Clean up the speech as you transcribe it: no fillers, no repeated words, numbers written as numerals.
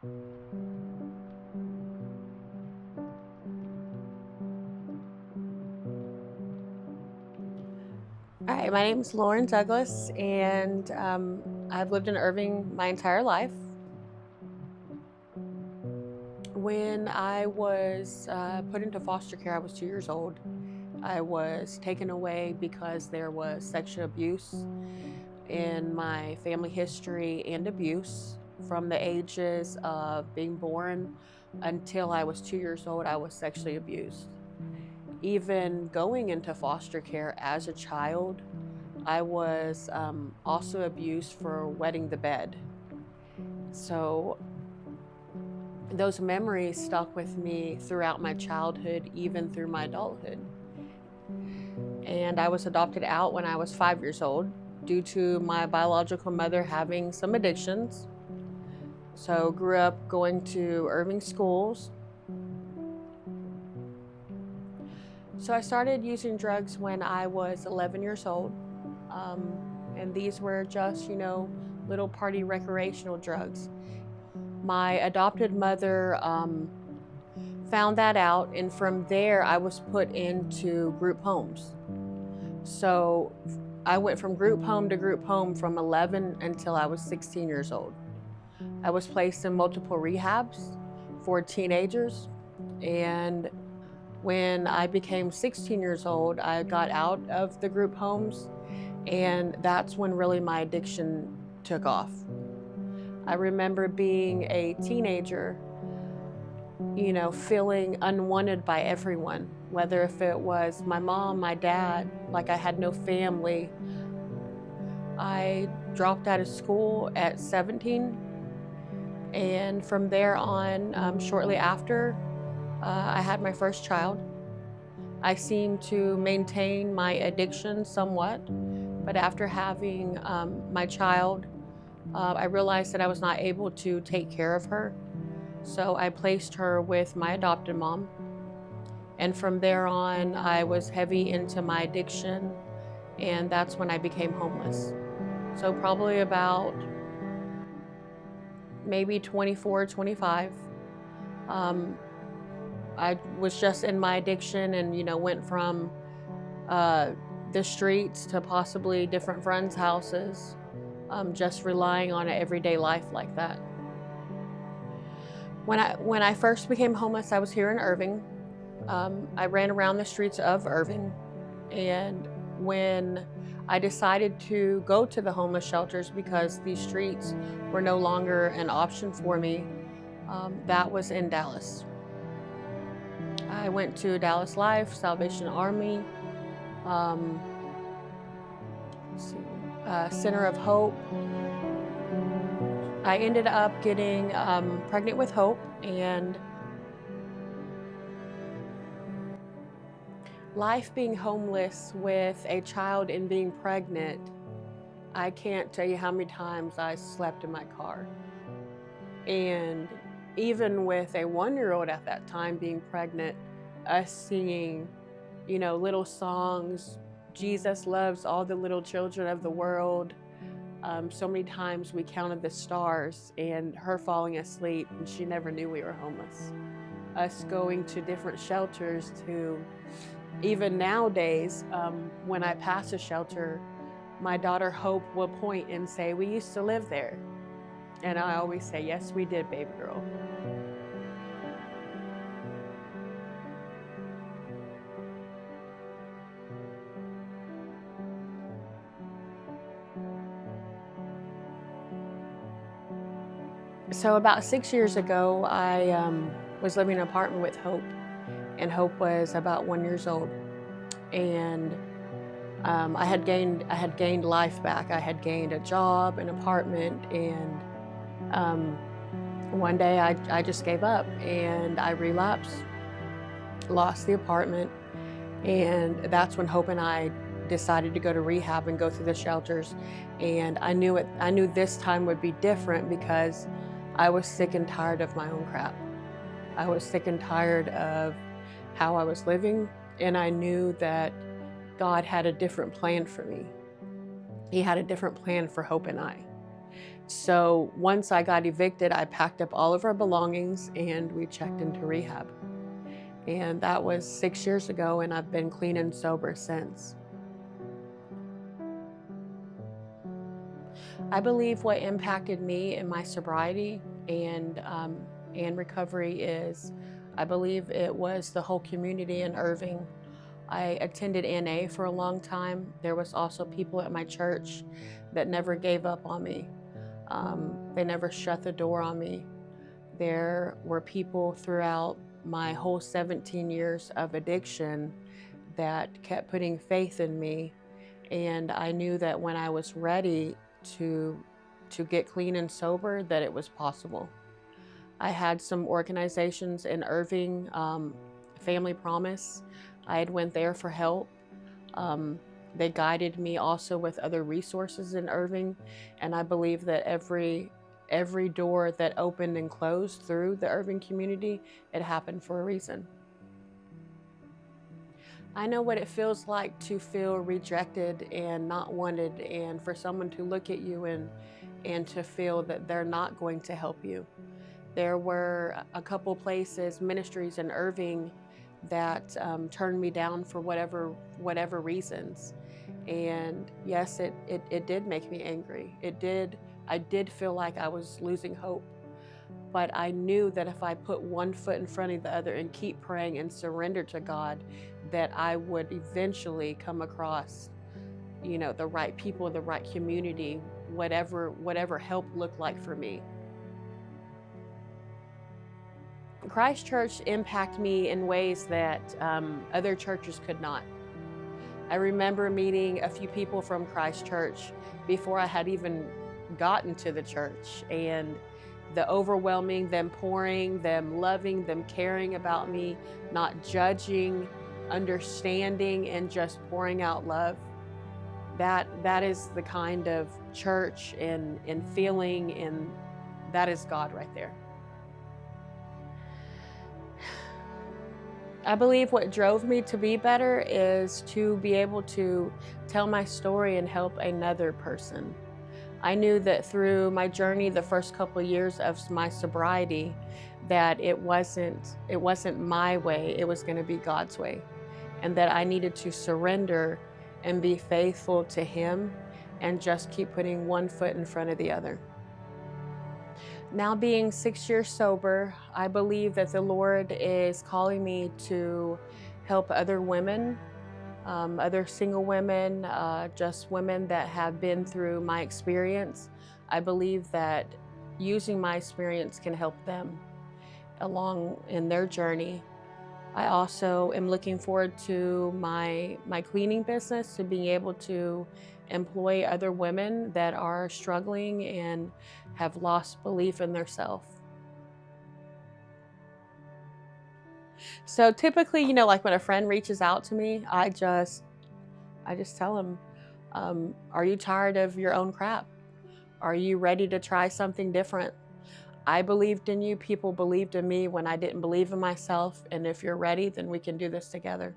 Hi, my name is Lauren Douglas, and I've lived in Irving my entire life. When I was put into foster care, I was 2 years old. I was taken away because there was sexual abuse in my family history and abuse. From the ages of being born until I was 2 years old, I was sexually abused. Even going into foster care as a child, I was also abused for wetting the bed. So those memories stuck with me throughout my childhood, even through my adulthood. And I was adopted out when I was 5 years old due to my biological mother having some addictions. So grew up going to Irving schools. So I started using drugs when I was 11 years old. And these were just, little party recreational drugs. My adopted mother found that out, and from there I was put into group homes. So I went from group home to group home from 11 until I was 16 years old. I was placed in multiple rehabs for teenagers, and when I became 16 years old, I got out of the group homes, and that's when really my addiction took off. I remember being a teenager, feeling unwanted by everyone, whether if it was my mom, my dad, like I had no family. I dropped out of school at 17, and from there on, shortly after, I had my first child. I seemed to maintain my addiction somewhat, but after having my child, I realized that I was not able to take care of her. So I placed her with my adopted mom. And from there on, I was heavy into my addiction, and that's when I became homeless. So probably about maybe 24, 25. I was just in my addiction and, went from the streets to possibly different friends' houses, just relying on an everyday life like that. When I first became homeless, I was here in Irving. I ran around the streets of Irving, and when I decided to go to the homeless shelters because these streets were no longer an option for me, that was in Dallas. I went to Dallas Life, Salvation Army, um, Center of Hope. I ended up getting pregnant with Hope, and life being homeless with a child and being pregnant, I can't tell you how many times I slept in my car. And even with a 1-year-old at that time being pregnant, us singing, little songs, Jesus loves all the little children of the world. So many times we counted the stars and her falling asleep, and she never knew we were homeless. Us going to different shelters to, even nowadays, when I pass a shelter, my daughter Hope will point and say, "We used to live there." And I always say, "Yes, we did, baby girl." So about 6 years ago, I was living in an apartment with Hope, and Hope was about 1 year old. And I had gained life back. I had gained a job, an apartment, and one day I just gave up and I relapsed, lost the apartment, and that's when Hope and I decided to go to rehab and go through the shelters. And I knew this time would be different because I was sick and tired of my own crap. I was sick and tired of how I was living, and I knew that God had a different plan for me. He had a different plan for Hope and I. So once I got evicted, I packed up all of our belongings and we checked into rehab. And that was 6 years ago, and I've been clean and sober since. I believe what impacted me in my sobriety and recovery is, I believe it was the whole community in Irving. I attended NA for a long time. There was also people at my church that never gave up on me. They never shut the door on me. There were people throughout my whole 17 years of addiction that kept putting faith in me. And I knew that when I was ready to get clean and sober, that it was possible. I had some organizations in Irving, Family Promise. I had went there for help. They guided me also with other resources in Irving, and I believe that every door that opened and closed through the Irving community, it happened for a reason. I know what it feels like to feel rejected and not wanted, and for someone to look at you and to feel that they're not going to help you. There were a couple places, ministries in Irving, that turned me down for whatever reasons. And yes, it did make me angry. I did feel like I was losing hope. But I knew that if I put one foot in front of the other and keep praying and surrender to God, that I would eventually come across, the right people, the right community, whatever help looked like for me. Christ Church impacted me in ways that other churches could not. I remember meeting a few people from Christ Church before I had even gotten to the church, and the overwhelming, them pouring, them loving, them caring about me, not judging, understanding, and just pouring out love. That is the kind of church and feeling, and that is God right there. I believe what drove me to be better is to be able to tell my story and help another person. I knew that through my journey, the first couple of years of my sobriety, that it wasn't my way, it was going to be God's way, and that I needed to surrender and be faithful to Him and just keep putting one foot in front of the other. Now being 6 years sober, I believe that the Lord is calling me to help other women, other single women, just women that have been through my experience. I believe that using my experience can help them along in their journey. I also am looking forward to my cleaning business, to being able to employ other women that are struggling and have lost belief in themselves. So typically, like when a friend reaches out to me, I just tell them, are you tired of your own crap? Are you ready to try something different? I believed in you. People believed in me when I didn't believe in myself. And if you're ready, then we can do this together.